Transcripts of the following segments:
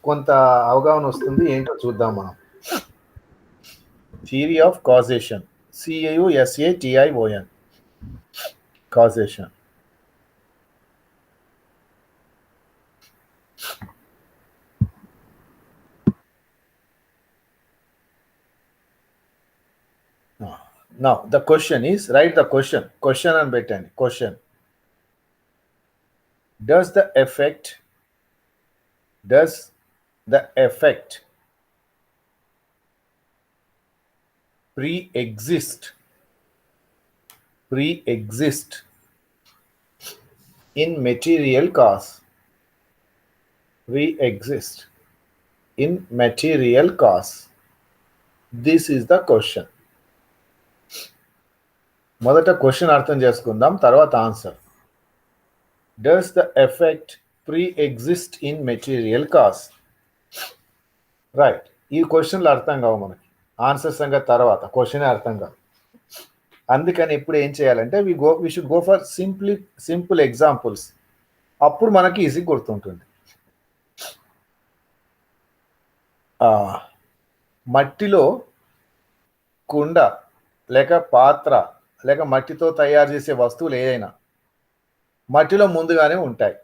కొంత అవగాహన వస్తుంది. ఏంటో చూద్దాం మనం. Theory of causation, CAUSATION, causation. Now the question is, write the question and betani question. Does the effect pre-exist in material cause? Pre-exist in material cause. This is the question. మొదట question అర్థం చేసుకుందాం, తర్వాత answer. Does the effect pre exist in material cause? Right. ఈ క్వశ్చన్లు అర్థం కావు మనకి, answer సంగతి తర్వాత, క్వశ్చనే అర్థం కాదు. అందుకని ఇప్పుడు ఏం చేయాలంటే we should go for simple examples. అప్పుడు మనకి ఈజీ గుర్తుంటుంది. మట్టిలో కుండ లేక పాత్ర లేక మట్టితో తయారు చేసే వస్తువులు ఏదైనా మట్టిలో ముందుగానే ఉంటాయి.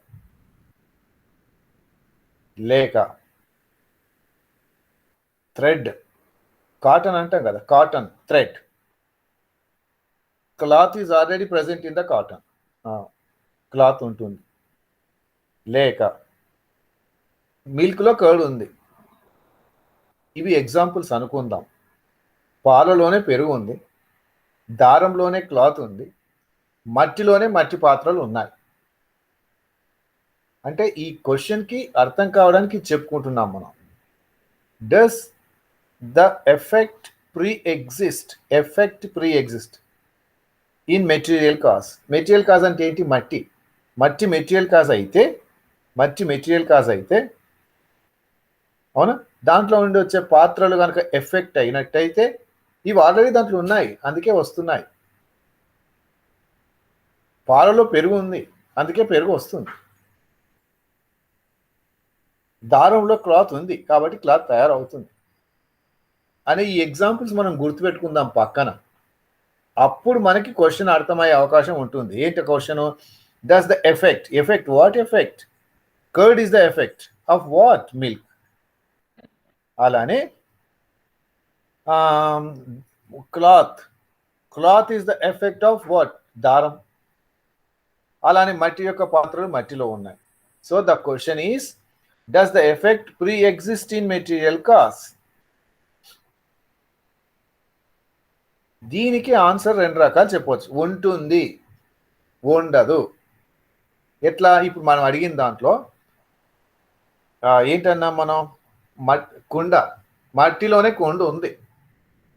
లేక థ్రెడ్, కాటన్ అంటాం కదా, cotton thread, cloth is already present in the cotton, cloth ఉంటుంది. లేక మిల్క్లో కర్డ్ ఉంది. ఇవి ఎగ్జాంపుల్స్ అనుకుందాం. పాలలోనే పెరుగు ఉంది, దారంలోనే క్లాత్ ఉంది, మట్టిలోనే మట్టి పాత్రలు ఉన్నాయి. అంటే ఈ క్వశ్చన్కి అర్థం కావడానికి చెప్పుకుంటున్నాం మనం. Does the effect pre exist in material cause? Material cause అంటే ఏంటి? మట్టి మెటీరియల్ కాజ్ అయితే అవునా, దాంట్లో నుండి వచ్చే పాత్రలు కనుక ఎఫెక్ట్ అయినట్టయితే ఇవి ఆల్రెడీ దాంట్లో ఉన్నాయి, అందుకే వస్తున్నాయి. పాలలో పెరుగు ఉంది, అందుకే పెరుగు వస్తుంది. దారంలో క్లాత్ ఉంది కాబట్టి క్లాత్ తయారవుతుంది అని ఈ ఎగ్జాంపుల్స్ మనం గుర్తుపెట్టుకుందాం పక్కన. అప్పుడు మనకి క్వశ్చన్ అర్థమయ్యే అవకాశం ఉంటుంది. ఏంటి question? Does the effect what effect? Curd is the effect of what? Milk. అలానే cloth is the effect of what? దారం. అలానే మట్టి యొక్క పాత్రలు మట్టిలో ఉన్నాయి. So the question is, does the effect pre exist in material cause? దీనికి answer రెండు రకాలు చెప్పవచ్చు. ఉంటుంది, ఉండదు. ఎట్లా? ఇప్పుడు మనం అడిగిన దాంట్లో ఏంటన్నాం మనం? కుండ, మట్టిలోనే కుండ ఉంది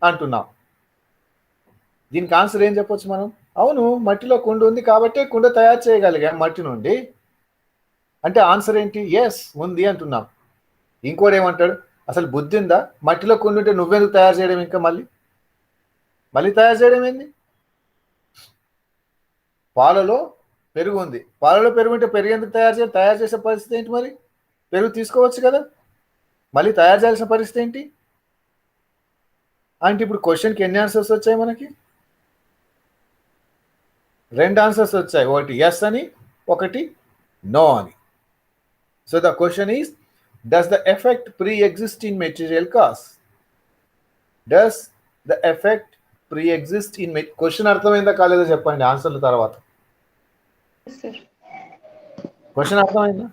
అంటున్నాం. దీనికి ఆన్సర్ ఏం చెప్పొచ్చు మనం? అవును, మట్టిలో కుండ ఉంది కాబట్టి కుండ తయారు చేయగలిగాం మట్టి నుండి. అంటే ఆన్సర్ ఏంటి? ఎస్, ఉంది అంటున్నాం. ఇంకోటి ఏమంటాడు? అసలు బుద్ధి ఉందా? మట్టిలో కుండ ఉంటే నువ్వెందుకు తయారు చేయడం? ఇంకా మళ్ళీ తయారు చేయడం ఏంది? పాలలో పెరుగు ఉంది, పాలలో పెరుగు ఉంటే పెరుగు ఎందుకు తయారు చేసే పరిస్థితి ఏంటి? మరి పెరుగు తీసుకోవచ్చు కదా, మళ్ళీ తయారు చేయాల్సిన పరిస్థితి ఏంటి? అంటే ఇప్పుడు క్వశ్చన్కి ఎన్ని ఆన్సర్స్ వచ్చాయి మనకి? రెండు ఆన్సర్స్ వచ్చాయి, ఒకటి ఎస్ అని, ఒకటి నో అని. So the question is, does the effect pre exist in material cause? Does the effect pre exist in question అర్థమైందా కాలేదో చెప్పండి ఆన్సర్ల తర్వాత. క్వశ్చన్ అర్థమైందా?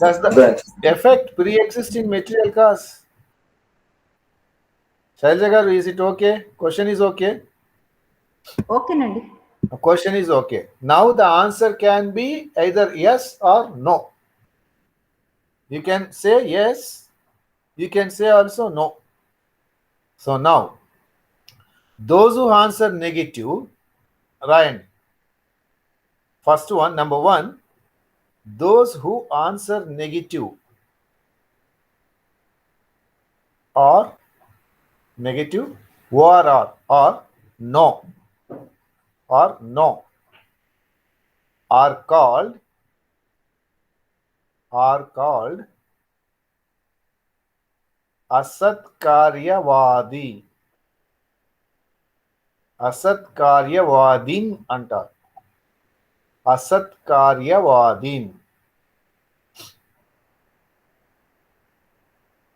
Does the effect pre-exist in material cause? Shailaja garu, is it okay? Question is okay? Okay nandi. Question is okay. Now the answer can be either yes or no. You can say yes, you can say also no. So now, those who answer negative, Ryan, first one, number one, those who answer negative or no are called are called అసత్కార్యవాది. అసత్కార్యవాదీన్ అంటారు. అసత్కార్యవాదీన్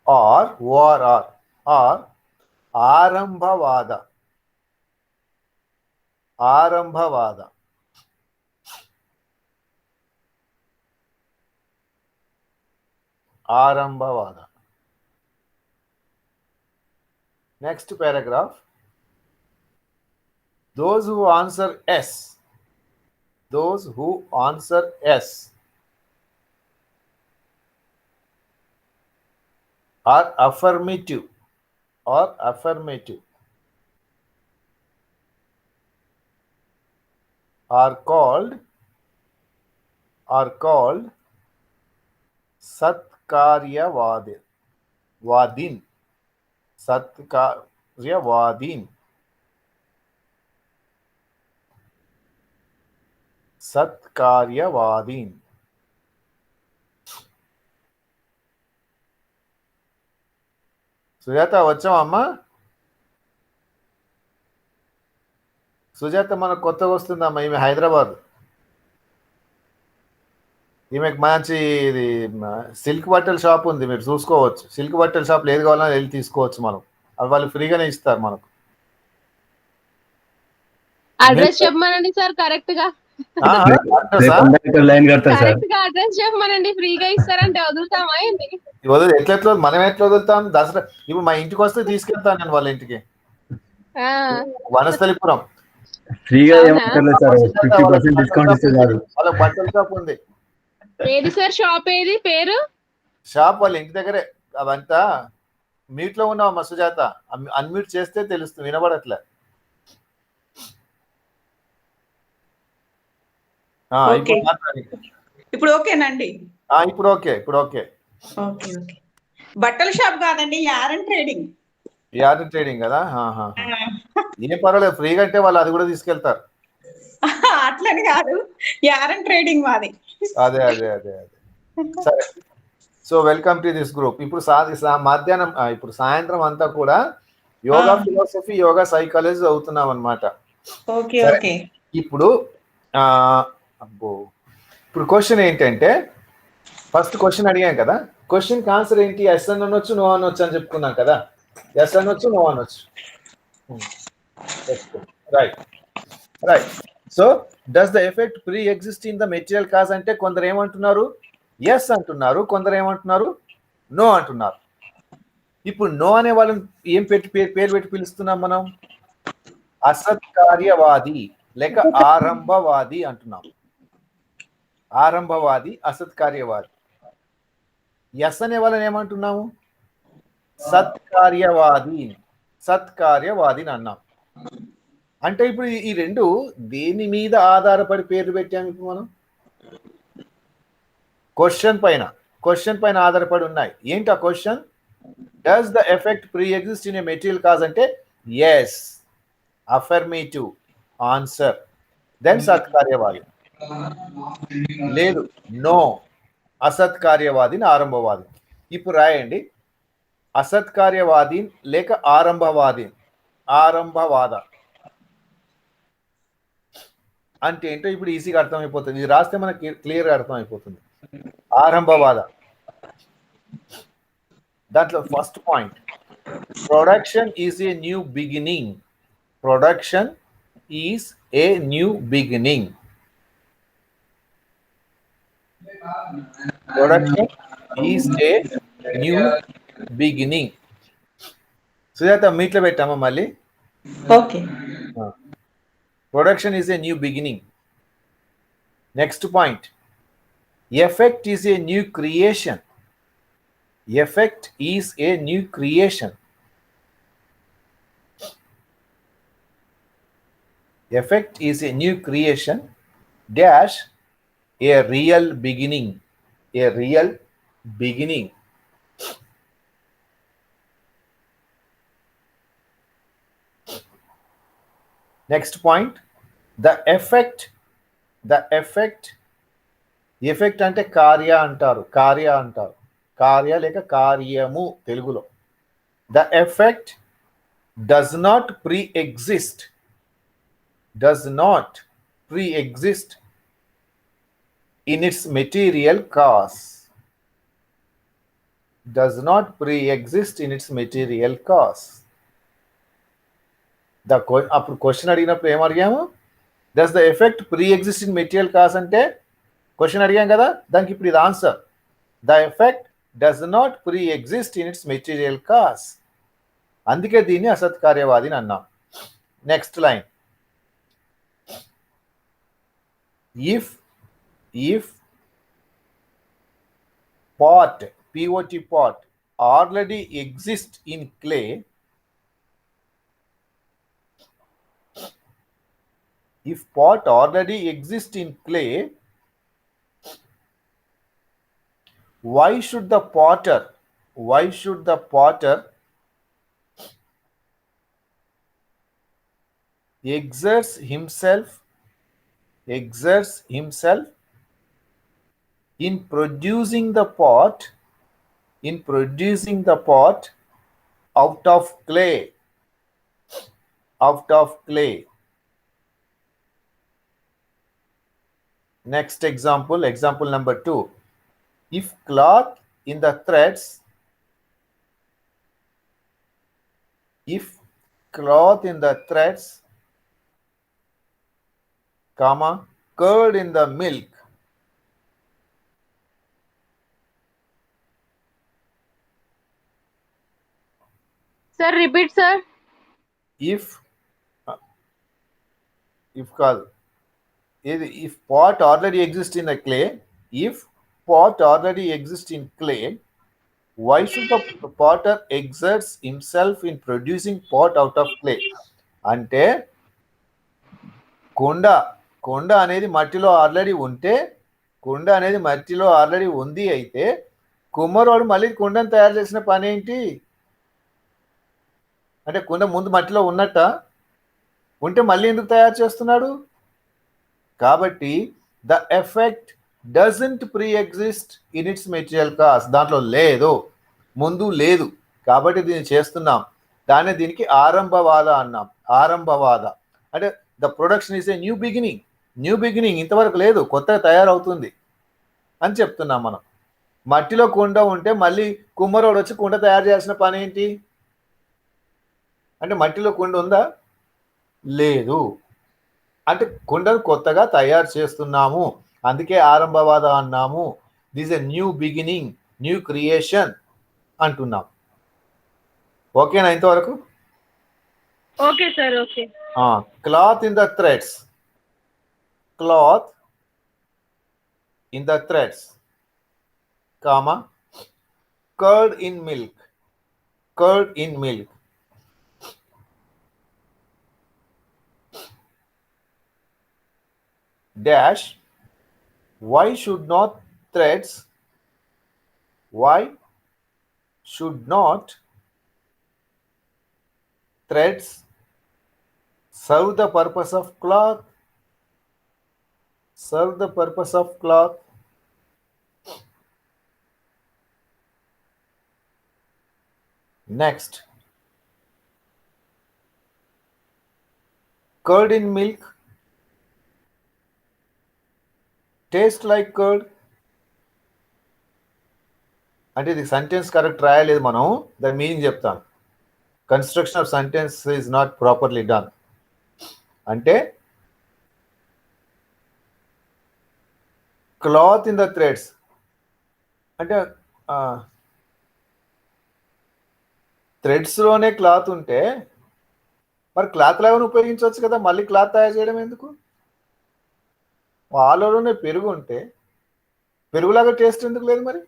or ఆరంభవాద. ఆరంభవాద. ఆరంభవాద. Next paragraph. Those who answer yes are affirmative are called satkaryavadin. Satkaryavadin. సత్కార్యవాదీన్. సుజాత వచ్చామమ్మా? సుజాత మనకు కొత్తగా వస్తుందమ్మా. ఈమె హైదరాబాద్. ఈమెకు మంచి ఇది సిల్క్ బట్టల షాప్ ఉంది, మీరు చూసుకోవచ్చు. సిల్క్ బట్టల షాప్లో ఏది కావాలన్నా వెళ్ళి తీసుకోవచ్చు మనం. అవి వాళ్ళు ఫ్రీగానే ఇస్తారు మనకు. అడ్రస్ చెప్పమనండి సార్ కరెక్ట్ గా. కరెక్ట్ గా అడ్రస్ చెప్పమనండి, ఫ్రీగా ఇస్తారంటే వదులుతామా ఏంటి? ఎట్లా మనం ఎట్లా వదులుతాం? దసరా ఇప్పుడు మా ఇంటికి వస్తే తీసుకెళ్తాను నేను వాళ్ళ ఇంటికి. వనస్థలిపురం. వాళ్ళ బట్టల షాప్ ఉంది. ఏది సార్ షాప్? ఏది పేరు? షాప్ వాళ్ళ ఇంటి దగ్గరే. అవంతా మ్యూట్ లో ఉన్నావమ్మా సుజాత, అన్మ్యూట్ చేస్తే తెలుస్తుంది, వినబడట్లే. ఇప్పుడు ఓకేనండి? ఇప్పుడు ఓకే. బట్టల షాప్ కాదండి, యారన్ ట్రేడింగ్. యారన్ ట్రేడింగ్ కదా? ఏం పర్వాలేదు, ఫ్రీగా అంటే వాళ్ళు అది కూడా తీసుకెళ్తారు. అట్లని కాదు, యారన్ ట్రేడింగ్ మాది. అదే. సరే, so welcome to this group. ఇప్పుడు మధ్యాహ్నం ఇప్పుడు సాయంత్రం అంతా కూడా యోగా ఫిలాసఫీ, యోగా సైకాలజీ అవుతున్నాం అనమాట. ఇప్పుడు క్వశ్చన్ ఏంటంటే, ఫస్ట్ క్వశ్చన్ అడిగాం కదా, క్వశ్చన్కి ఆన్సర్ ఏంటి? ఎస్ అని అనొచ్చు, నో అనొచ్చు అని చెప్పుకున్నాం కదా. ఎస్ అనొచ్చు, నో అనొచ్చు. Right. So does the effect pre exist in the material cause అంటే కొందరు ఏమంటున్నారు? ఎస్ అంటున్నారు, కొందరు ఏమంటున్నారు? నో అంటున్నారు. ఇప్పుడు నో అనే వాళ్ళని ఏం పేరు పెట్టి పిలుస్తున్నాం మనం? అసత్కార్యవాది లేక ఆరంభవాది అంటున్నాం. ఆరంభవాది, అసత్కార్యవాది. ఎస్ అనే వాళ్ళని ఏమంటున్నాము? సత్కార్యవాదిని అన్నాం. అంటే ఇప్పుడు ఈ రెండు దేని మీద ఆధారపడి పేర్లు పెట్టాము? ఇప్పుడు మనం క్వశ్చన్ పైన ఆధారపడి ఉన్నాయి. ఏంటి ఆ question? Does the effect pre exist in a material cause అంటే ఎస్, అఫర్మేటివ్ ఆన్సర్, దెన్ సత్కార్యవాది. లేదు, నో, అసత్కార్యవాదిని, ఆరంభవాది. ఇప్పుడు రాయండి, అసత్కార్యవాది లేక ఆరంభవాద అంటే ఏంటో ఇప్పుడు ఈజీగా అర్థమైపోతుంది. ఇది రాస్తే మనకి క్లియర్గా అర్థమైపోతుంది. ఆరంభవాద దాంట్లో first point, production is a new beginning. Production is a new beginning. Production is a new beginning. Sujatha మీట్లో పెట్టామా మళ్ళీ? Okay. Production is a new beginning. Next point, effect is a new creation. Effect is a new creation. Effect is a new creation dash a real beginning. A real beginning. Next point, the effect effect అంటే కార్య అంటారు, కార్య లేక కార్యము తెలుగులో. The effect does not pre exist in its material cause. అప్పుడు question అడిగినప్పుడు ఏం అడిగాము? Does the effect pre exist in material cos అంటే క్వశ్చన్ అడిగాం కదా, దానికి ఇప్పుడు ఇది answer. The effect does not pre exist in it's material cos. అందుకే దీన్ని అసత్కార్యవాదిని అన్నాం. Next line, if pot already exists in clay, why should the potter exerts himself in producing the pot out of clay. Next example number 2. If cloth in the threads curd in the milk, Sir, repeat, sir. if pot already exists in a clay, why should the potter exerts himself in producing pot out of clay? అంటే కొండ అనేది మట్టిలో already ఉంది అయితే కుమ్మరోడు మళ్ళీ కుండను తయారు చేసిన పని ఏంటి? అంటే కుండ ముందు మట్టిలో ఉన్నట్ట, ఉంటే మళ్ళీ ఎందుకు తయారు చేస్తున్నాడు? కాబట్టి the effect doesn't pre exist in it's material cos, దాంట్లో ముందు లేదు కాబట్టి దీన్ని చేస్తున్నాం. దీనికి ఆరంభవాద అన్నాం. అంటే the production is a new beginning, ఇంతవరకు లేదు, కొత్తగా తయారవుతుంది అని చెప్తున్నాం మనం. మట్టిలో కుండ ఉంటే మళ్ళీ కుమ్మరోడు వచ్చి కుండ తయారు చేయాల్సిన పని ఏంటి? అంటే మట్టిలో కుండ ఉందా? లేదు, అంటే కుండను కొత్తగా తయారు చేస్తున్నాము, అందుకే ఆరంభవాద అన్నాము. This a new beginning, new creation అంటున్నాం. ఓకేనా ఇంతవరకు? Okay, sir. Okay. Cloth in the threads, curd in milk, dash, why should not threads serve the purpose of cloth? Next, curd in milk taste like curd. అంటే ఇది sentence correct రాయలేదు మనం, దాని meaning చెప్తాం. Construction of sentence is not properly done. అంటే cloth in the threads అంటే థ్రెడ్స్లోనే cloth ఉంటే మరి క్లాత్ లాగా ఉపయోగించవచ్చు కదా, మళ్ళీ క్లాత్ తయారు చేయడం ఎందుకు? పాలలోనే పెరుగు ఉంటే పెరుగులాగా టేస్ట్ ఎందుకు లేదు మరి?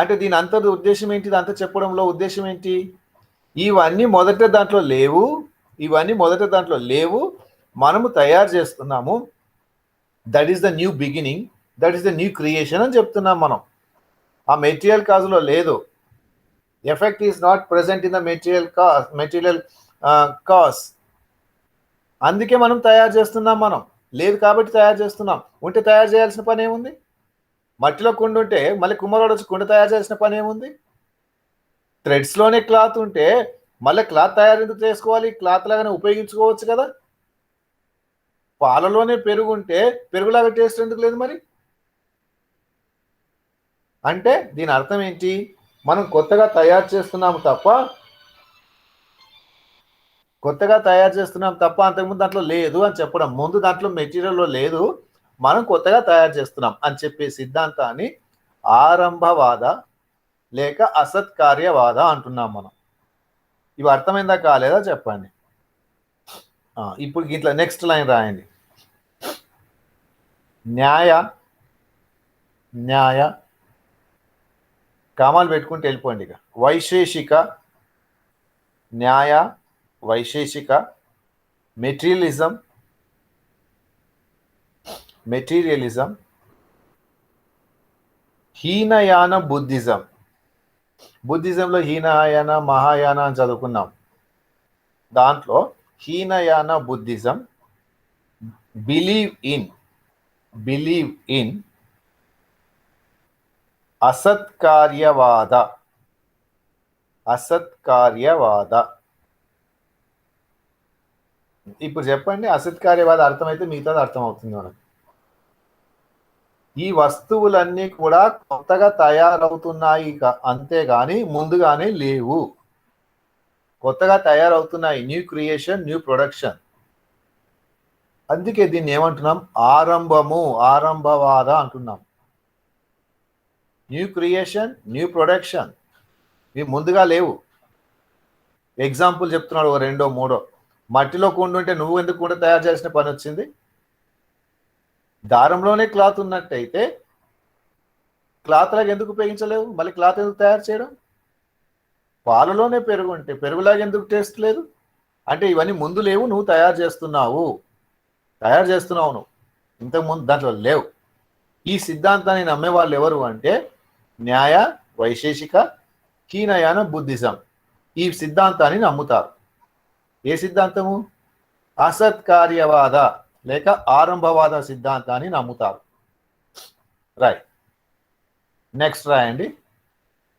అంటే దీని అంతర్ ఉద్దేశం ఏంటి? అంత చెప్పడంలో ఉద్దేశం ఏంటి? ఇవన్నీ మొదట దాంట్లో లేవు, మనము తయారు చేస్తున్నాము. That is the new beginning, that is the new creation అని చెప్తున్నాం మనం. ఆ మెటీరియల్ కాజ్లో లేదు. Effect is not present in the material cause, అందుకే మనం తయారు చేస్తున్నాం. మనం లేదు కాబట్టి తయారు చేస్తున్నాం. ఉంటే తయారు చేయాల్సిన పని ఏముంది? మట్టిలో కుండ ఉంటే మళ్ళీ కుమ్మరోడు వచ్చి కుండ తయారు చేయాల్సిన పని ఏముంది? థ్రెడ్స్లోనే క్లాత్ ఉంటే మళ్ళీ క్లాత్ తయారు ఎందుకు చేసుకోవాలి? క్లాత్ లాగానే ఉపయోగించుకోవచ్చు కదా. పాలలోనే పెరుగు ఉంటే పెరుగులాగా టేస్ట్ ఎందుకు లేదు మరి? అంటే దీని అర్థం ఏంటి? మనం కొత్తగా తయారు చేస్తున్నాం తప్ప అంతకుముందు దాంట్లో లేదు అని చెప్పడం. ముందు దాంట్లో మెటీరియల్లో లేదు, మనం కొత్తగా తయారు చేస్తున్నాం అని చెప్పే సిద్ధాంతాన్ని ఆరంభవాద లేక అసత్కార్యవాద అంటున్నాం మనం. ఇవి అర్థమైందా కాలేదా చెప్పండి. ఇప్పుడు ఇట్లా నెక్స్ట్ లైన్ రాయండి. న్యాయ కామాలు పెట్టుకుంటే వెళ్ళిపోండి. ఇక వైశేషిక, న్యాయ, వైశేషిక, మెటీరియలిజం, హీనయాన బుద్ధిజం. బుద్ధిజంలో హీనయాన, మహాయాన అని చదువుకున్నాం. దాంట్లో హీనయాన బుద్ధిజం బిలీవ్ ఇన్ అసత్కార్యవాద. ఇప్పుడు చెప్పండి, అసత్కార్యవాద అర్థమైతే మిగతాది అర్థమవుతుంది మనకు. ఈ వస్తువులన్నీ కూడా కొత్తగా తయారవుతున్నాయి అంతేగాని ముందుగానే లేవు. కొత్తగా తయారవుతున్నాయి, న్యూ క్రియేషన్, న్యూ ప్రొడక్షన్. అందుకే దీన్ని ఏమంటున్నాం? ఆరంభవాద అంటున్నాం. న్యూ క్రియేషన్, న్యూ ప్రొడక్షన్, ఇవి ముందుగా లేవు. ఎగ్జాంపుల్ చెప్తున్నాడు, ఓ రెండో మూడో. మట్టిలో కుండ ఉంటే నువ్వు ఎందుకు కుండ తయారు చేసిన పని వచ్చింది? దారంలోనే క్లాత్ ఉన్నట్టయితే క్లాత్ లాగా ఎందుకు ఉపయోగించలేవు? మళ్ళీ క్లాత్ ఎందుకు తయారు చేయడం? పాలలోనే పెరుగు ఉంటే పెరుగులాగా ఎందుకు టేస్ట్ లేదు? అంటే ఇవన్నీ ముందు లేవు, నువ్వు తయారు చేస్తున్నావు నువ్వు. ఇంతకుముందు దాంట్లో లేవు. ఈ సిద్ధాంతాన్ని నమ్మే వాళ్ళు ఎవరు అంటే న్యాయ, వైశేషిక, హీనయాన బుద్ధిజం. ఈ సిద్ధాంతాన్ని నమ్ముతారు. ఏ సిద్ధాంతము? అసత్కార్యవాద లేక ఆరంభవాద సిద్ధాంతాన్ని నమ్ముతారు. రైట్, నెక్స్ట్ రాయండి.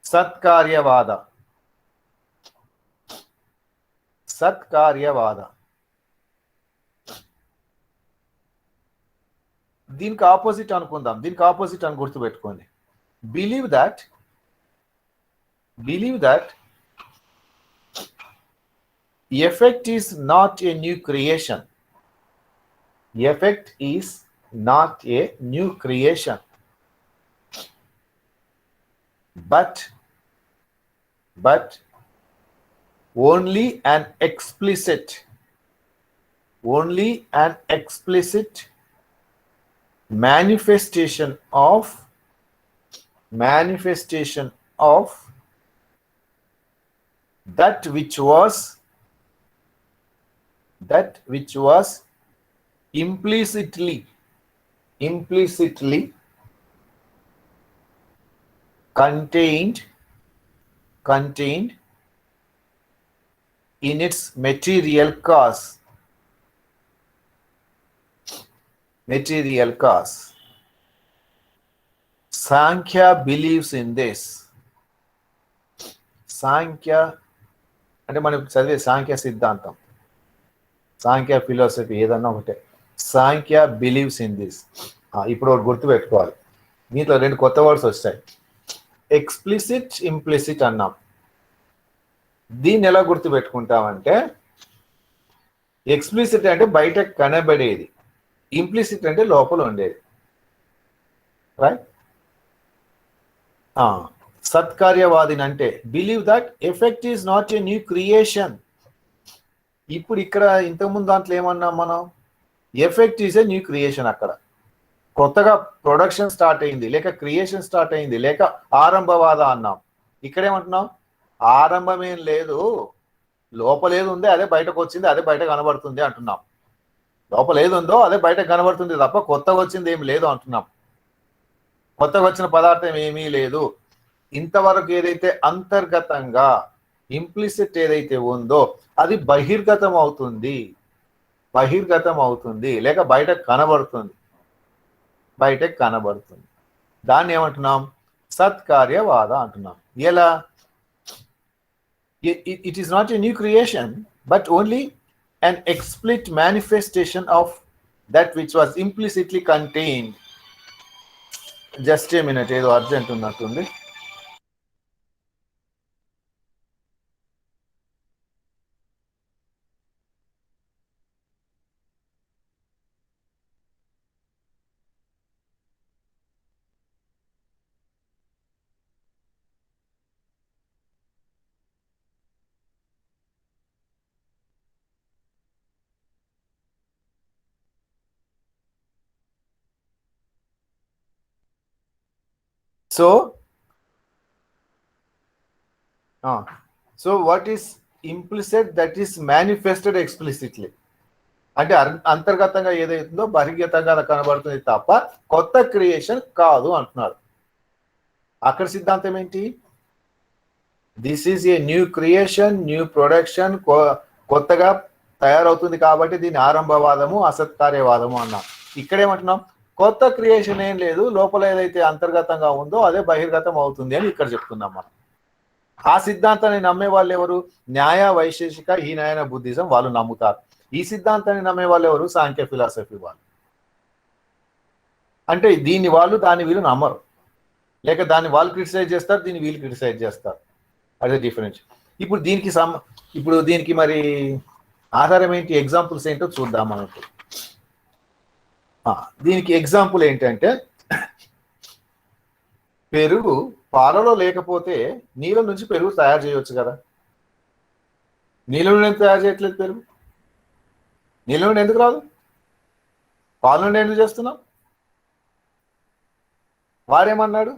సత్కార్యవాద. దీనికి ఆపోజిట్ అనుకుందాం. దీనికి ఆపోజిట్ అని గుర్తుపెట్టుకోండి. Believe that effect is not a new creation. But only an explicit manifestation of that which was implicitly contained in its material cause. Sankhya believes in this. సాంఖ్య అంటే మనం చదివే సాంఖ్య సిద్ధాంతం, సాంఖ్య ఫిలాసఫీ ఏదన్నా ఒకటే. సాంఖ్య బిలీవ్స్ ఇన్ దిస్. ఇప్పుడు ఒకటి గుర్తుపెట్టుకోవాలి. దీంట్లో రెండు కొత్త వర్డ్స్ వస్తాయి. ఎక్స్ప్లిసిట్, ఇంప్లిసిట్ అన్నాం. దీన్ని ఎలా గుర్తుపెట్టుకుంటామంటే, ఎక్స్ప్లిసిట్ అంటే బయట కనబడేది, ఇంప్లిసిట్ అంటే లోపల ఉండేది. రైట్. సత్కార్యవాదిని అంటే believe that effect is not a new creation. ఇప్పుడు ఇక్కడ ఇంతకుముందు దాంట్లో ఏమన్నాం మనం? Effect is a new creation. అక్కడ కొత్తగా ప్రొడక్షన్ స్టార్ట్ అయింది, లేక క్రియేషన్ స్టార్ట్ అయింది, లేక ఆరంభవాద అన్నాం. ఇక్కడేమంటున్నాం? ఆరంభమేం లేదు, లోపలేది ఉంది అదే బయటకు వచ్చింది, అదే బయట కనబడుతుంది అంటున్నాం. లోపల ఏది ఉందో అదే బయట కనబడుతుంది తప్ప కొత్తగా వచ్చింది ఏమి లేదు అంటున్నాం. కొత్తగా వచ్చిన పదార్థం ఏమీ లేదు. ఇంతవరకు ఏదైతే అంతర్గతంగా ఇంప్లిసిట్ ఏదైతే ఉందో అది బహిర్గతం అవుతుంది. బహిర్గతం అవుతుంది, లేక బయటకు కనబడుతుంది, బయటకు కనబడుతుంది. దాన్ని ఏమంటున్నాం? సత్కార్యవాద అంటున్నాం. ఎలా? It is not a new creation, but only an explicit manifestation of that which was implicitly contained. Just a minute, ఏదో అర్జెంట్ ఉన్నట్టుంది. So what is implicit that is manifested explicitly? అంటే అంతర్గతంగా ఏదైతుందో బహిర్గతంగా కనబడుతుంది తప్ప కొత్త క్రియేషన్ కాదు అంటున్నాడు. అక్కడ సిద్ధాంతం ఏంటి? This is a new creation, new production, కొత్తగా తయారవుతుంది కాబట్టి దీని ఆరంభవాదము, అసత్కార్యవాదము అన్నాం. ఇక్కడేమంటున్నాం? కొత్త క్రియేషన్ ఏం లేదు, లోపల ఏదైతే అంతర్గతంగా ఉందో అదే బహిర్గతం అవుతుంది అని ఇక్కడ చెప్తున్నాం మనం. ఆ సిద్ధాంతాన్ని నమ్మే వాళ్ళు ఎవరు? న్యాయ వైశేషిక హీనయన బుద్ధిజం వాళ్ళు నమ్ముతారు. ఈ సిద్ధాంతాన్ని నమ్మే వాళ్ళు ఎవరు? సాంఖ్య ఫిలాసఫీ వాళ్ళు. అంటే దీన్ని వాళ్ళు దాన్ని వీళ్ళు నమ్మరు, లేక దాన్ని వాళ్ళు క్రిటిసైజ్ చేస్తారు, దీన్ని వీళ్ళు క్రిటిసైజ్ చేస్తారు. అదే డిఫరెన్స్. ఇప్పుడు దీనికి మరి ఆధారం ఏంటి, ఎగ్జాంపుల్స్ ఏంటో చూద్దాం మనకు. దీనికి ఎగ్జాంపుల్ ఏంటంటే, పెరుగు పాలలో లేకపోతే నీళ్ళ నుంచి పెరుగు తయారు చేయవచ్చు కదా. నీళ్ళ నుండి ఎందుకు తయారు చేయట్లేదు పెరుగు? నీళ్ళ నుండి ఎందుకు రాదు? పాల నుండి ఎందుకు చేస్తున్నాం? వాడేమన్నాడు?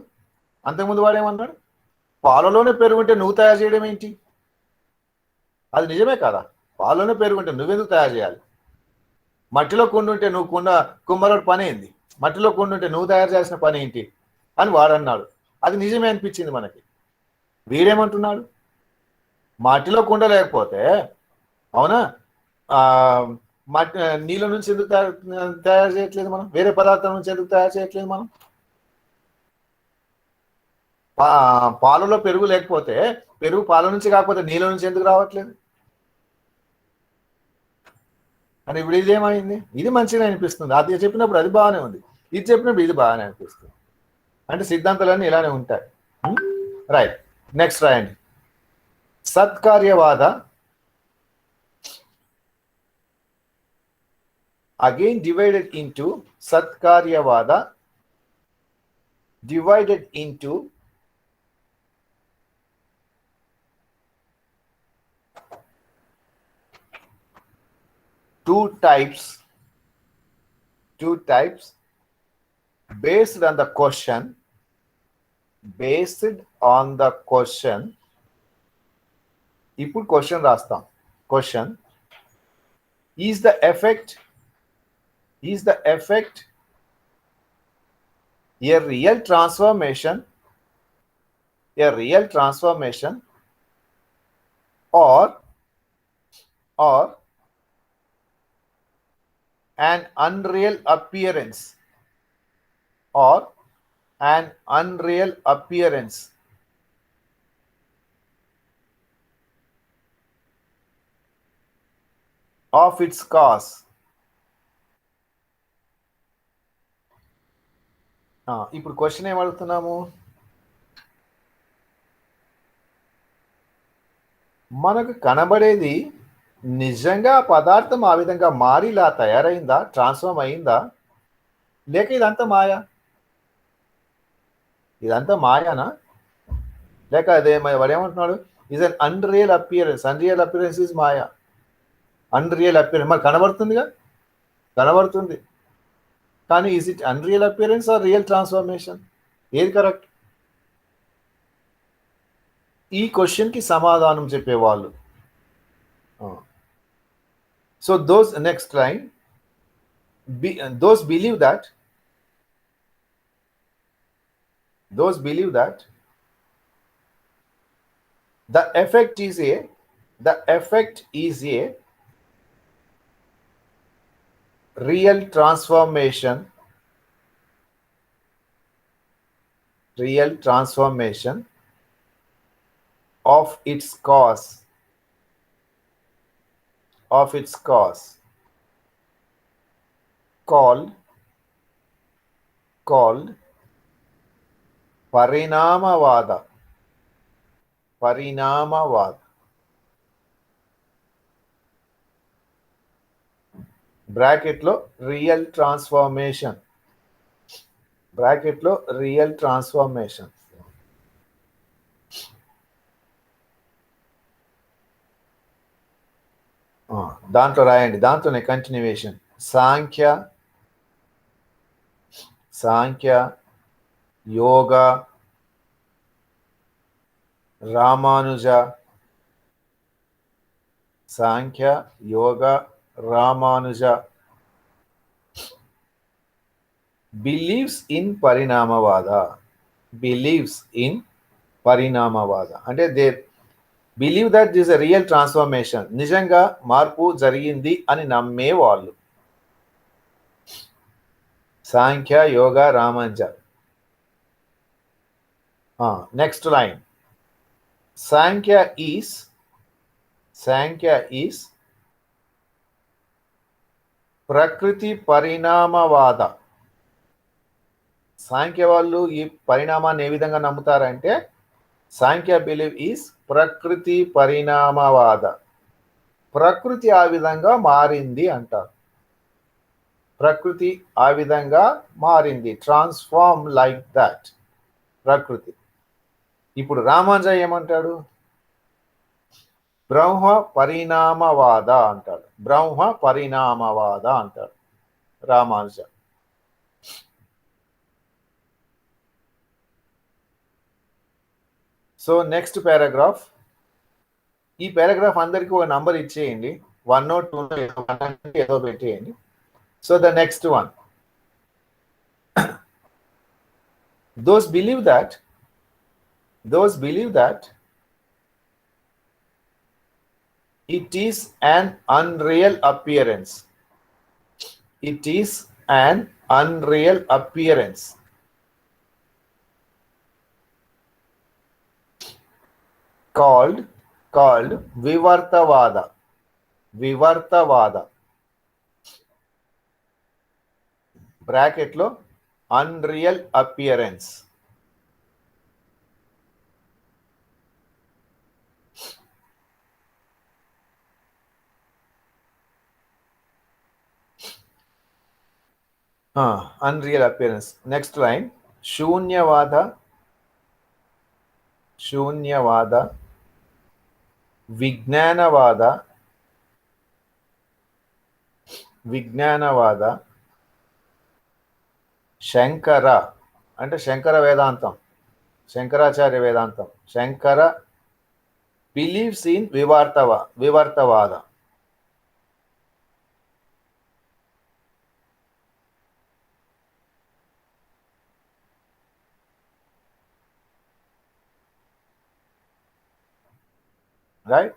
అంతకుముందు వాడేమన్నాడు? పాలలోనే పెరుగుంటే నువ్వు తయారు చేయడం ఏంటి? అది నిజమే కదా. పాలలోనే పెరుగుంటే నువ్వెందుకు తయారు చేయాలి? మట్టిలో కుండు ఉంటే నువ్వు కుమ్మరోడు పని ఏంది? మట్టిలో కుండు ఉంటే నువ్వు తయారు చేయాల్సిన పని ఏంటి అని వాడన్నాడు. అది నిజమే అనిపించింది మనకి. వీడేమంటున్నాడు? మట్టిలో కుండ లేకపోతే, అవునా, నీళ్ళ నుంచి ఎందుకు తయారు చేయట్లేదు మనం? వేరే పదార్థం నుంచి ఎందుకు తయారు చేయట్లేదు మనం? పాలలో పెరుగు లేకపోతే, పెరుగు పాల నుంచి కాకపోతే నీళ్ళ నుంచి ఎందుకు రావట్లేదు అని ఇప్పుడు ఇదేమైంది? ఇది మంచిగా అనిపిస్తుంది. అది చెప్పినప్పుడు అది బాగానే ఉంది, ఇది చెప్పినప్పుడు ఇది బాగానే అనిపిస్తుంది. అంటే సిద్ధాంతాలన్నీ ఇలానే ఉంటాయి. రైట్, నెక్స్ట్ రాయండి. సత్కార్యవాద అగైన్ డివైడెడ్ ఇంటూ సత్కార్యవాద divided into two types based on the question. ఇప్పుడు క్వశ్చన్ రాస్తాం. Question, is the effect a real transformation or an unreal appearance of its cause. ఇప్పుడు క్వశ్చన్ ఏమడుగుతున్నాము? మనకు కనబడేది నిజంగా పదార్థం ఆ విధంగా మారి ఇలా తయారైందా, ట్రాన్స్ఫార్మ్ అయిందా, లేక ఇదంతా మాయా? ఇదంతా మాయానా, లేక అదే వాడు ఏమంటున్నాడు? Is an unreal appearance is maya. Unreal appearance మరి కనబడుతుందిగా, కనబడుతుంది. కానీ is it unreal appearance or real transformation? ఏది కరెక్ట్? ఈ క్వశ్చన్కి సమాధానం చెప్పేవాళ్ళు. So those next line, those believe that the effect is a real transformation of its cause called Parinamavada. Bracket లో రియల్ ట్రాన్స్ఫర్మేషన్ దాంట్లో రాయండి, దాంట్లోనే continuation. Samkhya Yoga Ramanuja believes in Parinamavada. అంటే they believe that this a real transformation, నిజంగా మార్పు జరిగింది అని నమ్మే వాళ్ళు. Samkhya Yoga Ramanuja. Next line, Samkhya is ప్రకృతి పరిణామవాద. సాంఖ్య వాళ్ళు ఈ పరిణామాన్ని ఏ విధంగా నమ్ముతారంటే, సాంఖ్య బిలీవ్ ఈస్ ప్రకృతి పరిణామవాద. ప్రకృతి ఆ విధంగా మారింది అంటారు. ప్రకృతి ఆ విధంగా మారింది, ట్రాన్స్ఫార్మ్ లైక్ దట్ ప్రకృతి. ఇప్పుడు రామానుజ ఏమంటాడు? బ్రహ్మ పరిణామవాద అంటాడు. రామానుజ. So next paragraph. ఈ పారాగ్రాఫ్ అందరికీ ఒక నంబర్ ఇచ్చేయండి, 1 or 2 ఏదో పెట్టేయండి. So the next one, those believe that it is an unreal appearance. called vivartavada. Bracket లో unreal appearance. Unreal appearance. Next line, శూన్యవాద విజ్ఞానవాద శంకర అంటే శంకరాచార్య వేదాంతం. శంకర బిలీవ్స్ ఇన్ వివర్తవాద. రైట్.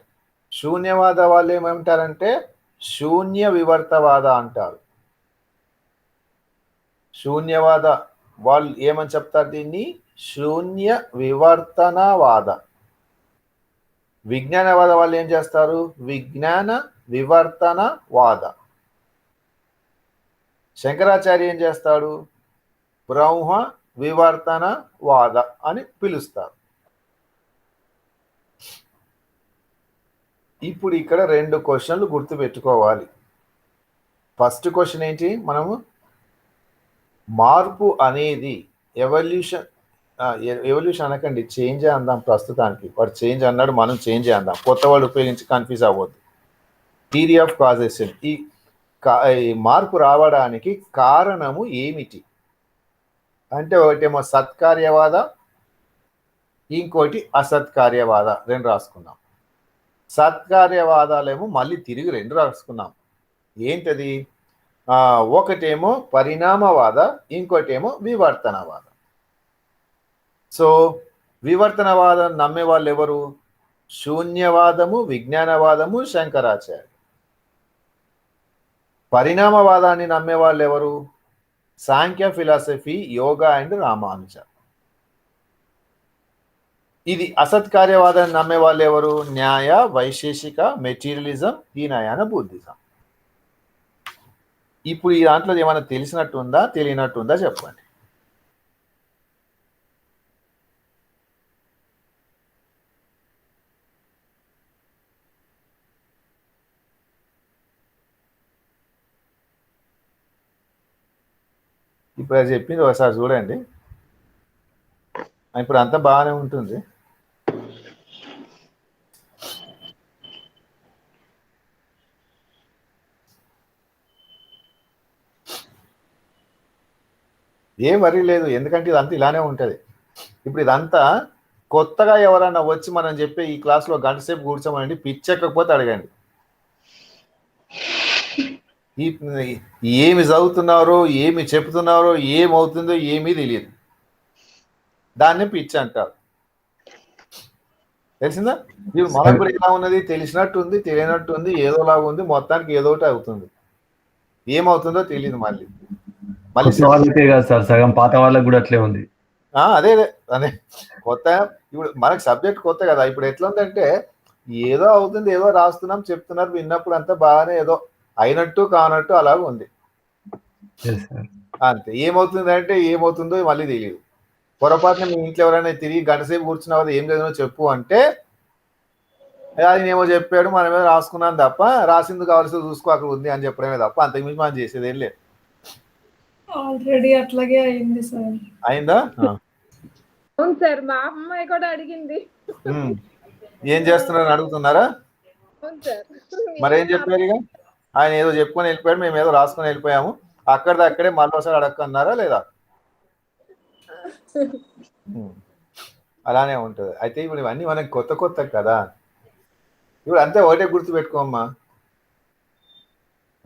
శూన్యవాద వాళ్ళు ఏమంటారంటే శూన్య వివర్తవాద అంటారు. శూన్యవాద వాళ్ళు ఏమని చెప్తారు? దీన్ని శూన్య వివర్తనవాద. విజ్ఞానవాద వాళ్ళు ఏం చేస్తారు? విజ్ఞాన వివర్తనవాద. శంకరాచార్య ఏం చేస్తాడు? బ్రహ్మ వివర్తనవాద అని పిలుస్తారు. ఇప్పుడు ఇక్కడ 2 క్వశ్చన్లు గుర్తుపెట్టుకోవాలి. ఫస్ట్ క్వశ్చన్ ఏంటి? మనము మార్పు అనేది ఎవల్యూషన్ అనకండి, చేంజ్ అందాం. ప్రస్తుతానికి వాడు చేంజ్ అన్నాడు, మనం చేంజ్ అందాం. కొత్త వాళ్ళు ఉపయోగించి కన్ఫ్యూజ్ అవ్వద్దు. Theory of causation. ఈ మార్పు రావడానికి కారణము ఏమిటి అంటే, ఒకటేమో సత్కార్యవాద, ఇంకోటి అసత్కార్యవాద. 2 రాసుకున్నాం. సత్కార్యవాదాలేమో మళ్ళీ తిరిగి 2 రాసుకున్నాం. ఏంటది? ఒకటేమో పరిణామవాద, ఇంకోటేమో వివర్తనవాద. సో వివర్తనవాదం నమ్మే వాళ్ళు ఎవరు? శూన్యవాదము, విజ్ఞానవాదము, శంకరాచార్య. పరిణామవాదాన్ని నమ్మే వాళ్ళు ఎవరు? సాంఖ్య ఫిలాసఫీ, యోగా అండ్ రామానుజ. ఇది అసత్కార్యవాదాన్ని నమ్మే వాళ్ళు ఎవరు? న్యాయ, వైశేషిక, మెటీరియలిజం, హీనయాన బుద్ధిజం. ఇప్పుడు ఈ దాంట్లో ఏమైనా తెలిసినట్టుందా తెలియనట్టుందా చెప్పండి. ఇప్పుడు అది చెప్పింది ఒకసారి చూడండి. ఇప్పుడు అంతా బాగానే ఉంటుంది. ఏం వరి లేదు, ఎందుకంటే ఇదంతా ఇలానే ఉంటుంది. ఇప్పుడు ఇదంతా కొత్తగా ఎవరన్నా వచ్చి మనం చెప్పే ఈ క్లాస్లో గంట సేపు కూర్చోమనండి, పిచ్చెక్కకపోతే అడగండి. ఏమి చదువుతున్నారో, ఏమి చెప్తున్నారో, ఏమవుతుందో ఏమీ తెలియదు. దాన్ని పిచ్చి అంటారు. తెలిసిందా? ఇప్పుడు మనకు కూడా ఎలా ఉన్నది, తెలిసినట్టు ఉంది, తెలియనట్టు ఉంది, ఏదోలాగా ఉంది, మొత్తానికి ఏదో ఒకటి అవుతుంది. ఏమవుతుందో తెలియదు. మళ్ళీ వాళ్ళకే కాదు సార్, సగం పాత వాళ్ళకి కూడా అట్లే ఉంది. అదే అదే అదే కొత్త. ఇప్పుడు మనకు సబ్జెక్ట్ కొత్త కదా. ఇప్పుడు ఎట్లా ఉందంటే ఏదో అవుతుంది, ఏదో రాస్తున్నాం, చెప్తున్నారు, విన్నప్పుడు అంతా బాగానే ఏదో అయినట్టు కానట్టు అలాగ ఉంది. అంతే. ఏమవుతుందంటే ఏమవుతుందో మళ్ళీ తెలియదు. పొరపాటున మీ ఇంట్లో ఎవరైనా తిరిగి గంట సేపు కూర్చున్నా కదా ఏం చదివినో చెప్పు అంటే ఆయన ఏమో చెప్పాడు, మనం ఏమో రాసుకున్నాం తప్ప, రాసింది కావాల్సింది చూసుకో అక్కడ ఉంది అని చెప్పడమే తప్ప అంతకుమించి మనం చేసేది ఏం లేదు. ఆల్రెడీ అట్లాగే అయింది సార్. అయిందా? అవును సార్, మా అమ్మాయి కూడా అడిగింది. ఏం చేస్తున్నారని అడుగుతున్నారా? అవును సార్. మరేం చెప్పారు? ఇక ఆయన ఏదో చెప్పుకొని వెళ్ళిపోయాడు, మేము ఏదో రాసుకొని వెళ్ళిపోయాము. అక్కడే మరోసారి అడగన్నారా లేదా? అలానే ఉంటుంది. అయితే ఇప్పుడు ఇవన్నీ మనకి కొత్త కొత్త కదా. ఇప్పుడు అంతే, ఒకటే గుర్తుపెట్టుకోమ్మా,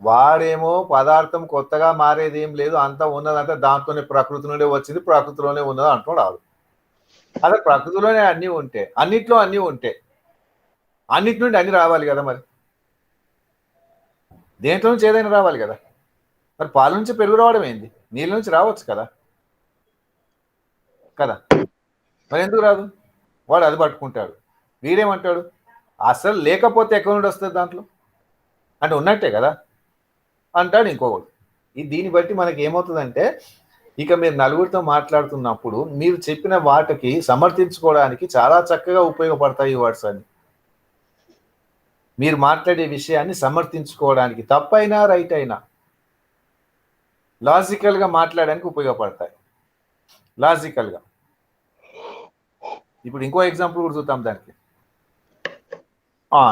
వాడేమో పదార్థం కొత్తగా మారేది ఏం లేదు, అంతా ఉన్నదంతా దాంట్లోనే ప్రకృతి నుండి వచ్చింది, ప్రకృతిలోనే ఉన్నది అంటున్నాడు. అదే ప్రకృతిలోనే అన్నీ ఉంటే, అన్నిట్లో అన్నీ ఉంటే, అన్నిటి నుండి అన్ని రావాలి కదా. మరి దేంట్లో నుంచి ఏదైనా రావాలి కదా. మరి పాల నుంచి పెరుగు రావడం ఏంది? నీళ్ళ నుంచి రావచ్చు కదా కదా. మరి ఎందుకు రాదు? వాడు అది పట్టుకుంటాడు. వీడేమంటాడు, అసలు లేకపోతే ఎక్కడి నుండి వస్తుంది దాంట్లో అంటే ఉన్నట్టే కదా అంటాడు ఇంకొకడు. దీన్ని బట్టి మనకి ఏమవుతుందంటే, ఇక మీరు నలుగురితో మాట్లాడుతున్నప్పుడు మీరు చెప్పిన వాటికి సమర్థించుకోవడానికి చాలా చక్కగా ఉపయోగపడతాయి ఈ వర్డ్స్ అన్ని. మీరు మాట్లాడే విషయాన్ని సమర్థించుకోవడానికి, తప్పైనా రైట్ అయినా లాజికల్గా మాట్లాడడానికి ఉపయోగపడతాయి. లాజికల్గా. ఇప్పుడు ఇంకో ఎగ్జాంపుల్ కూడా చూద్దాం దానికి.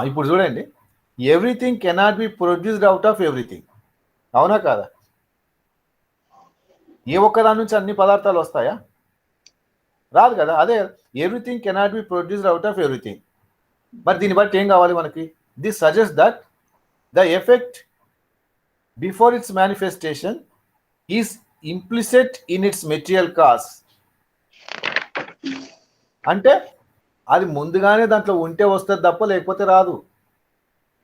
ఇప్పుడు చూడండి, everything cannot be produced out of everything. అవునా కాదా? ఏ ఒక్కదాని నుంచి అన్ని పదార్థాలు వస్తాయా? రాదు కదా. అదే everything cannot be produced out of everything. మరి దీన్ని బట్టి ఏం కావాలి మనకి? This suggest that the effect before it's manifestation is implicit in it's material cause. అంటే అది ముందుగానే దాంట్లో ఉంటే వస్తుంది తప్ప లేకపోతే రాదు.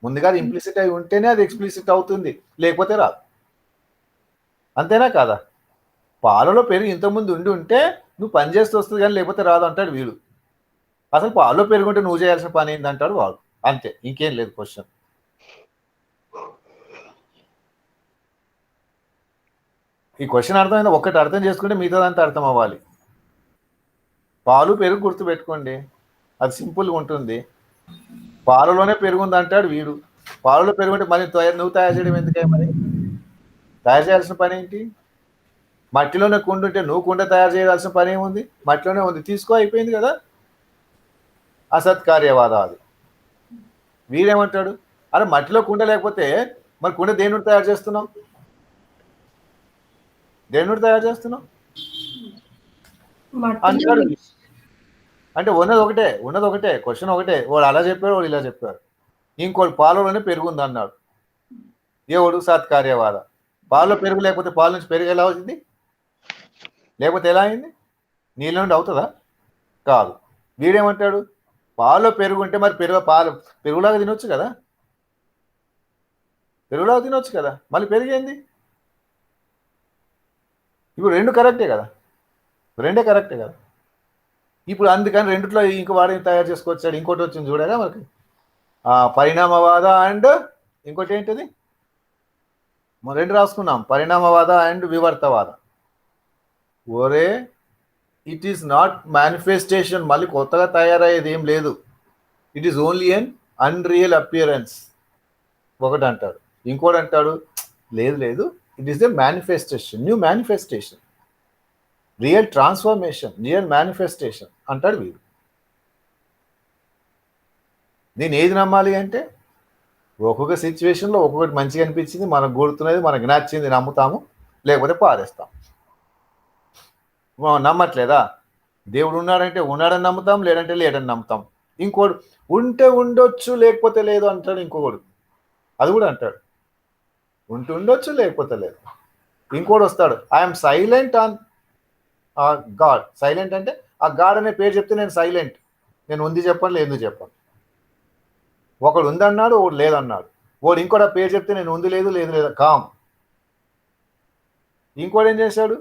ముందుగా ఇంప్లిసిట్ అయి ఉంటేనే అది ఎక్స్ప్లిసిట్ అవుతుంది, లేకపోతే రాదు. అంతేనా కాదా? పాలలో పెరుగు ఇంతకుముందు ఉంటే నువ్వు పని చేస్తూ వస్తుంది కానీ లేకపోతే రాదు అంటాడు వీడు. అసలు పాలలో పెరుగుంటే నువ్వు చేయాల్సిన పని ఏంటంటాడు వాడు. అంతే, ఇంకేం లేదు క్వశ్చన్. ఈ క్వశ్చన్ అర్థమైందా? ఒక్కటి అర్థం చేసుకుంటే మిగతాదంతా అర్థం అవ్వాలి. పాలు పెరుగు గుర్తు పెట్టుకోండి, అది సింపుల్గా ఉంటుంది. పాలలోనే పెరుగుంది అంటాడు వీడు. పాలలో పెరుగుంటే మళ్ళీ నువ్వు తయారు చేయడం ఎందుకే? మరి తయారు చేయాల్సిన పని ఏంటి? మట్టిలోనే కుండ ఉంటే నువ్వు కుండ తయారు చేయాల్సిన పని ఏముంది? మట్టిలోనే ఉంది, తీసుకో, అయిపోయింది కదా. అసత్కార్యవాదాలు. వీడేమంటాడు, అరే మట్టిలో కుండ లేకపోతే మరి కుండ దేని నుండి తయారు చేస్తున్నావు? దేని నుండి తయారు చేస్తున్నావు అంటాడు. అంటే ఉన్నది ఒకటే క్వశ్చన్ ఒకటే. వాడు అలా చెప్పాడు, వాడు ఇలా చెప్పాడు. ఇంకోటి పాలలోనే పెరుగుంది అన్నాడు. ఎవడు? సత్కార్యవాద. పాలలో పెరుగు లేకపోతే పాల నుంచి పెరుగు ఎలా వచ్చింది? లేకపోతే ఎలా అయింది? నీళ్ళ నుండి అవుతుందా? కాదు. వీడేమంటాడు, పాలలో పెరుగు ఉంటే మరి పెరుగులాగా తినొచ్చు కదా. పెరుగులాగా తినొచ్చు కదా, మళ్ళీ పెరిగేంది. ఇప్పుడు రెండు కరెక్టే కదా, రెండే కరెక్టే కదా. ఇప్పుడు అందుకని రెండిట్లో ఇంకో వాడిని తయారు చేసుకొచ్చాడు. ఇంకోటి వచ్చింది చూడగా మనకి పరిణామవాద అండ్ ఇంకోటి ఏంటిది, మనం రెండు రాసుకున్నాం, పరిణామవాద అండ్ వివర్తవాద. ఓరే ఇట్ ఈస్ నాట్ మేనిఫెస్టేషన్, మళ్ళీ కొత్తగా తయారయ్యేది ఏం లేదు. It is only an unreal appearance ఒకటి అంటాడు. ఇంకోటి అంటాడు లేదు లేదు, it is a manifestation, new manifestation, real transformation, real manifestation అంటాడు వీడు. నేను ఏది నమ్మాలి అంటే ఒక్కొక్క సిచ్యువేషన్లో ఒక్కొక్కటి మంచిగా అనిపించింది, మనకు గుర్తున్నది, మనకు నచ్చింది నమ్ముతాము, లేకపోతే పారేస్తాం. నమ్మట్లేదా, దేవుడు ఉన్నాడంటే ఉన్నాడని నమ్ముతాం, లేదంటే లేడని నమ్ముతాం. ఇంకోడు ఉంటే ఉండొచ్చు లేకపోతే లేదు అంటాడు. ఇంకొకడు అది కూడా అంటాడు, ఉంటే ఉండొచ్చు లేకపోతే లేదు. ఇంకోటి వస్తాడు, I'm silent on God. Silent అంటే ఆ గాడ్ అనే పేరు చెప్తే నేను సైలెంట్, నేను ఉంది చెప్పను లేదు చెప్పను. ఒకడు ఉందన్నాడు, ఒకడు లేదన్నాడు. వాడు ఇంకోటి ఆ పేరు చెప్తే నేను ఉంది లేదు లేదు లేదు కామ్. ఇంకోటి ఏం చేశాడు,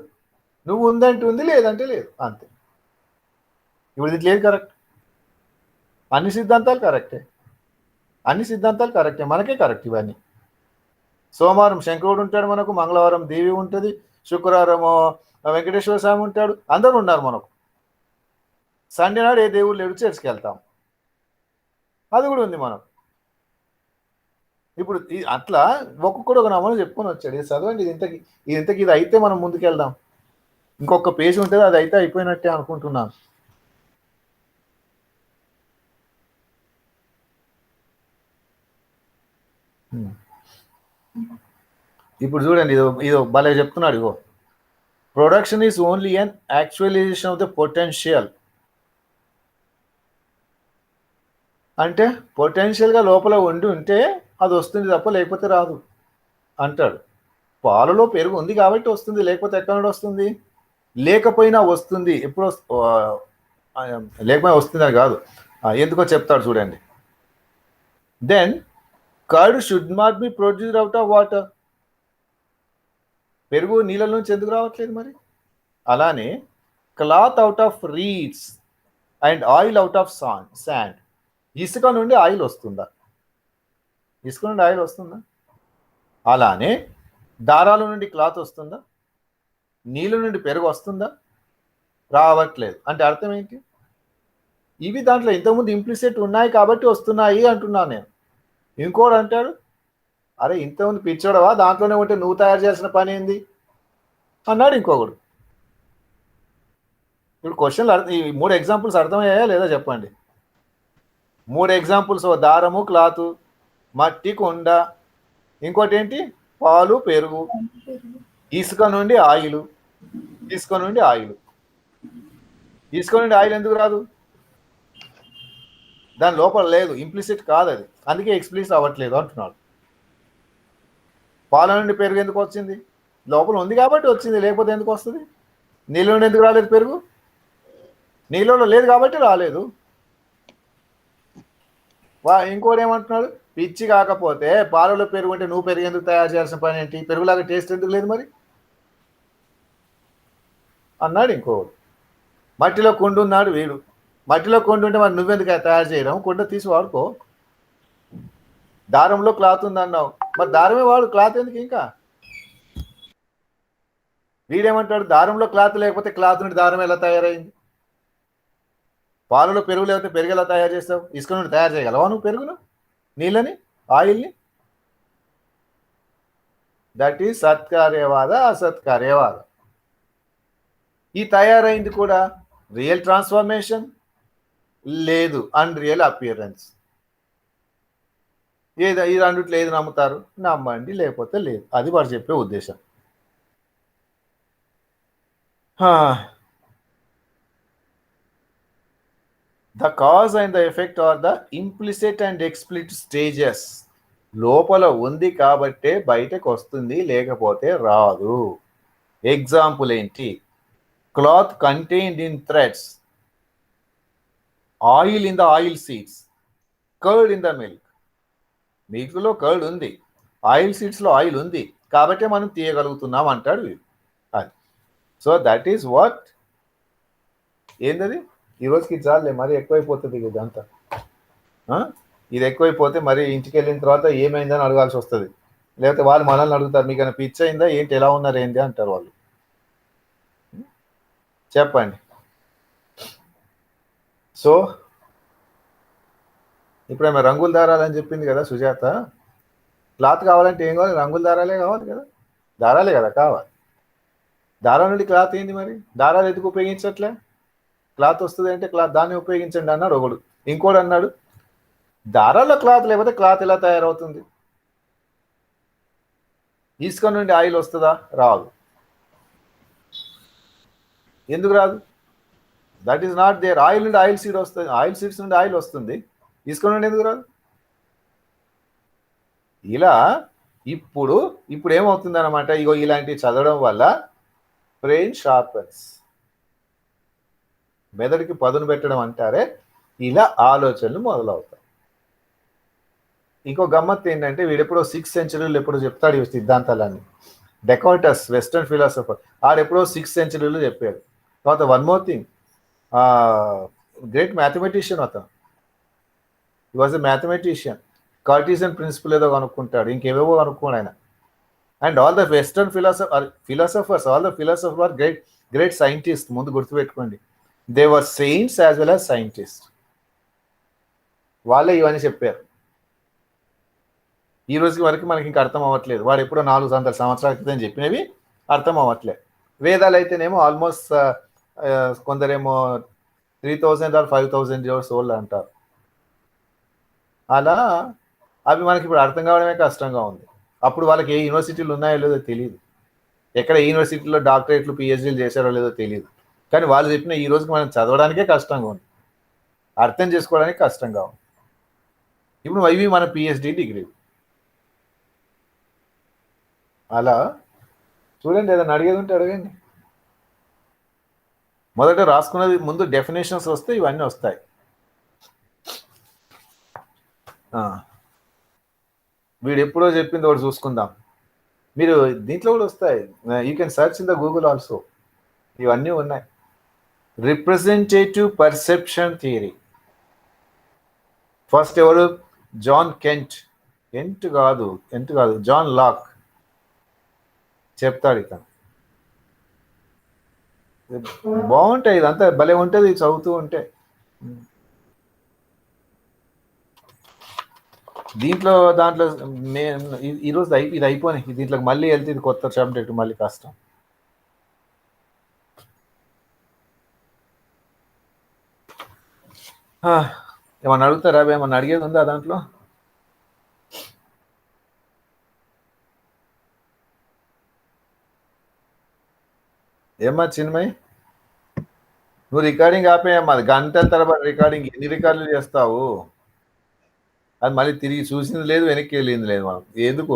నువ్వు ఉందంటే ఉంది లేదంటే లేదు అంతే. ఇప్పుడు ఇది లేదు కరెక్ట్. అన్ని సిద్ధాంతాలు కరెక్టే, అన్ని సిద్ధాంతాలు కరెక్టే, మనకే కరెక్ట్ ఇవన్నీ. సోమవారం శంకరుడు ఉంటాడు మనకు, మంగళవారం దేవి ఉంటుంది, శుక్రవారం వెంకటేశ్వర స్వామి ఉంటాడు, అందరూ ఉన్నారు మనకు. సండే నాడు ఏ దేవుడు లేడు, చర్చికి వెళ్తాం, అది కూడా ఉంది మనకు. ఇప్పుడు అట్లా ఒక్కొక్కడు ఒక నమ్మని చెప్పుకొని వచ్చాడు. ఇది చదవండి, ఇంతకి ఇది అయితే మనం ముందుకెళ్దాం. ఇంకొక పేజ్ ఉంటుంది, అది అయితే అయిపోయినట్టే అనుకుంటున్నాను. ఇప్పుడు చూడండి, ఇది భలే చెప్తున్నాడు. ఇగో production is only an actualisation of the potential. అంటే పొటెన్షియల్గా లోపల ఉండి ఉంటే అది వస్తుంది తప్ప లేకపోతే రాదు అంటాడు. పాలలో పెరుగు ఉంది కాబట్టి వస్తుంది, లేకపోతే ఎక్కడ నుండి వస్తుంది, లేకపోయినా వస్తుంది. ఎప్పుడు లేకపోయినా వస్తుంది అని కాదు, ఎందుకో చెప్తాడు చూడండి. Then curd should not be produced out of water. పెరుగు నీళ్ళ నుంచి ఎందుకు రావట్లేదు మరి? అలానే cloth out of reeds and oil out of sand. ఇసుక నుండి ఆయిల్ వస్తుందా? ఇసుక నుండి ఆయిల్ వస్తుందా? అలానే దారాల నుండి క్లాత్ వస్తుందా? నీళ్ళ నుండి పెరుగు వస్తుందా? రావట్లేదు. అంటే అర్థం ఏంటి? ఇవి దాంట్లో ఇంతకుముందు ఇంప్లిసిట్ ఉన్నాయి కాబట్టి వస్తున్నాయి అంటున్నాను నేను. ఇంకోటి అంటాడు, అరే ఇంతకుముందు పిచ్చోడవా, దాంట్లోనే ఉంటే నువ్వు తయారు చేసిన పని ఏంది అన్నాడు ఇంకొకడు. ఇప్పుడు క్వశ్చన్లు ఈ 3 ఎగ్జాంపుల్స్ అర్థమయ్యాయా లేదా చెప్పండి. 3 ఎగ్జాంపుల్స్, దారము క్లాతు, మట్టి కుండ, ఇంకోటి ఏంటి పాలు పెరుగు, ఇసుక నుండి ఆయిల్. ఇసుక నుండి ఆయిల్, ఇసుక నుండి ఆయిల్ ఎందుకు రాదు? దాని లోపల లేదు, ఇంప్లిసిట్ కాదు అది, అందుకే ఎక్స్ప్లిసిట్ అవ్వట్లేదు అంటున్నాడు. పాల నుండి పెరుగు ఎందుకు వచ్చింది? లోపల ఉంది కాబట్టి వచ్చింది, లేకపోతే ఎందుకు వస్తుంది? నీళ్ళ నుండి ఎందుకు రాలేదు పెరుగు? నీళ్ళలో లేదు కాబట్టి రాలేదు. ఇంకోటి ఏమంటున్నాడు, పిచ్చి కాకపోతే పాలలో పెరుగు అంటే నువ్వు పెరుగు ఎందుకు తయారు చేయాల్సిన పని ఏంటి? పెరుగులాగా టేస్ట్ ఎందుకు లేదు మరి అన్నాడు ఇంకోడు. మట్టిలో కుండ ఉన్నాడు వీడు. మట్టిలో కుండ ఉంటే మరి నువ్వెందుకు తయారు చేయడం? కుండ తీసి వాడుకో. దారంలో క్లాత్ ఉందన్నావు, మరి దారమే వాడు, క్లాత్ ఎందుకు? ఇంకా వీడేమంటాడు, దారంలో క్లాత్ లేకపోతే క్లాత్ నుండి దారం ఎలా తయారైంది? పాలలో పెరుగు లేకపోతే పెరుగు ఎలా తయారు చేస్తావు? ఇసుక నుండి తయారు చేయగలవా నువ్వు పెరుగును, నీళ్ళని, ఆయిల్ని? దట్ ఈజ్ సత్కార్యవాద, అసత్కార్యవాద. ఈ తయారైంది కూడా రియల్ ట్రాన్స్ఫర్మేషన్ లేదు, అన్రియల్ అపియరెన్స్. ఈ రెండిట్లో ఏది నమ్ముతారు? నమ్మండి, లేకపోతే లేదు. అది వాడు చెప్పే ఉద్దేశం. The cause and the effect are the implicit and explicit stages. లోపల ఉంది కాబట్టే బయటకు వస్తుంది, లేకపోతే రాదు. ఎగ్జాంపుల్ ఏంటి? Cloth contained in threads, oil in the oil seeds, curd in the milk. మిల్క్లో కర్డ్ ఉంది, ఆయిల్ సీడ్స్లో ఆయిల్ ఉంది కాబట్టి మనం తీయగలుగుతున్నాం అంటాడు వీడు. అది సో దట్ ఈస్ వాట్ ఏంటది ఈ రోజుకి చాలే మరి ఎక్కువైపోతుంది ఇదంతా. ఇది ఎక్కువైపోతే మరి ఇంటికి వెళ్ళిన తర్వాత ఏమైందని అడగాల్సి వస్తుంది. లేకపోతే వాళ్ళు మనల్ని అడుగుతారు మీకైనా పిచ్చి అయిందా ఏంటి, ఎలా ఉన్నారు ఏంటి అంటారు వాళ్ళు. చెప్పండి. సో ఇప్పుడు ఆమె రంగుల దారాలని చెప్పింది కదా సుజాత. క్లాత్ కావాలంటే ఏం కావాలి, రంగుల దారాలే కావాలి కదా, దారాలే కదా కావాలి. దారం నుండి క్లాత్ ఏంటి మరి, దారాలు ఎందుకు ఉపయోగించట్లే? క్లాత్ వస్తుంది అంటే క్లాత్ దాన్ని ఉపయోగించండి అన్నాడు ఒకడు. ఇంకోడు అన్నాడు దారాల్లో క్లాత్ లేకపోతే క్లాత్ ఎలా తయారవుతుంది? ఇసుక నుండి ఆయిల్ వస్తుందా? రాదు. ఎందుకు రాదు? That is not there. Oil నుండి ఆయిల్ సీడ్ వస్తుంది, ఆయిల్ సీడ్స్ నుండి ఆయిల్ వస్తుంది, ఇసుక నుండి ఎందుకు రాదు? ఇలా ఇప్పుడు ఏమవుతుంది అనమాట, ఇగో ఇలాంటివి చదవడం వల్ల బ్రెయిన్ షార్పన్స్, మెదడుకి పదును పెట్టడం అంటారే, ఇలా ఆలోచనలు మొదలవుతాయి. ఇంకో గమ్మత్తు ఏంటంటే వీడెప్పుడో 6th century ఎప్పుడో చెప్తాడు ఈ సిద్ధాంతాలన్నీ. డెకార్టస్ వెస్టర్న్ ఫిలాసఫర్ ఆడెప్పుడో 6th century చెప్పాడు. తర్వాత one more thing, great mathematician అతను, he was a mathematician. Cartesian principle ఏదో కనుక్కుంటాడు, ఇంకేవేవో కనుక్కోండి ఆయన. And all the western philosophers all the philosopher are great scientist. ముందు గుర్తుపెట్టుకోండి, they were saints as well as scientist. వాళ్ళే ఇవన్నీ చెప్పారు. ఈ రోజుకి వరకు మనకి ఇంకా అర్థం అవ్వట్లేదు. వాడు ఎప్పుడో 400 సంవత్సరాల క్రితం చెప్పినవి అర్థం అవ్వట్లేదు. వేదాలు అయితేనేమో ఆల్మోస్ట్ కొందరేమో 3000 or 5000 years old అంటారు. అలా అవి మనకి ఇప్పుడు అర్థం కావడమే కష్టంగా ఉంది. అప్పుడు వాళ్ళకి ఏ యూనివర్సిటీలు ఉన్నాయో లేదో తెలియదు, ఎక్కడ యూనివర్సిటీలో డాక్టరేట్లు పిహెచ్డీలు చేశారో లేదో తెలియదు. కానీ వాళ్ళు చెప్పిన ఈ రోజుకి మనం చదవడానికే కష్టంగా ఉంది, అర్థం చేసుకోవడానికి కష్టంగా ఉంది. ఇప్పుడు ఇవి మన పిహెచ్డి డిగ్రీ. అలా చూడండి, ఏదైనా అడిగేది ఉంటే అడగండి. మొదట రాసుకున్నది ముందు డెఫినేషన్స్ వస్తే ఇవన్నీ వస్తాయి. వీడు ఎప్పుడో చెప్పింది ఒకటి చూసుకుందాం. మీరు దీంట్లో కూడా వస్తాయి, you can search in the Google also, ఇవన్నీ ఉన్నాయి. Representative perception theory. ఫస్ట్ ఎవరు? జాన్ కెంట్ కాదు జాన్ లాక్ చెప్తాడు. ఇతను బాగుంటాయి, ఇదంతా భలే ఉంటుంది చదువుతూ ఉంటే. దాంట్లో ఈరోజు ఇది అయిపోయినాయి, దీంట్లోకి మళ్ళీ వెళ్తే ఇది కొత్త సబ్జెక్ట్ మళ్ళీ కష్టం. ఏమన్నా అడుగుతారా? ఏమన్నా అడిగేది ఉందా దాంట్లో? ఏమ్మా చిన్మయ్, నువ్వు రికార్డింగ్ ఆపేయమ్మా. గంటల తరబడి రికార్డింగ్, ఎన్ని రికార్డులు చేస్తావు? అది మళ్ళీ తిరిగి చూసింది లేదు, వెనక్కి వెళ్ళింది లేదు. మనం ఎందుకు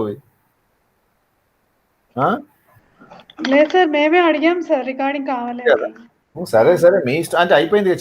లేదు సార్, మేమే అడిగాం సార్ రికార్డింగ్ కావాలి. సరే మీ ఇష్టం అంటే అయిపోయింది.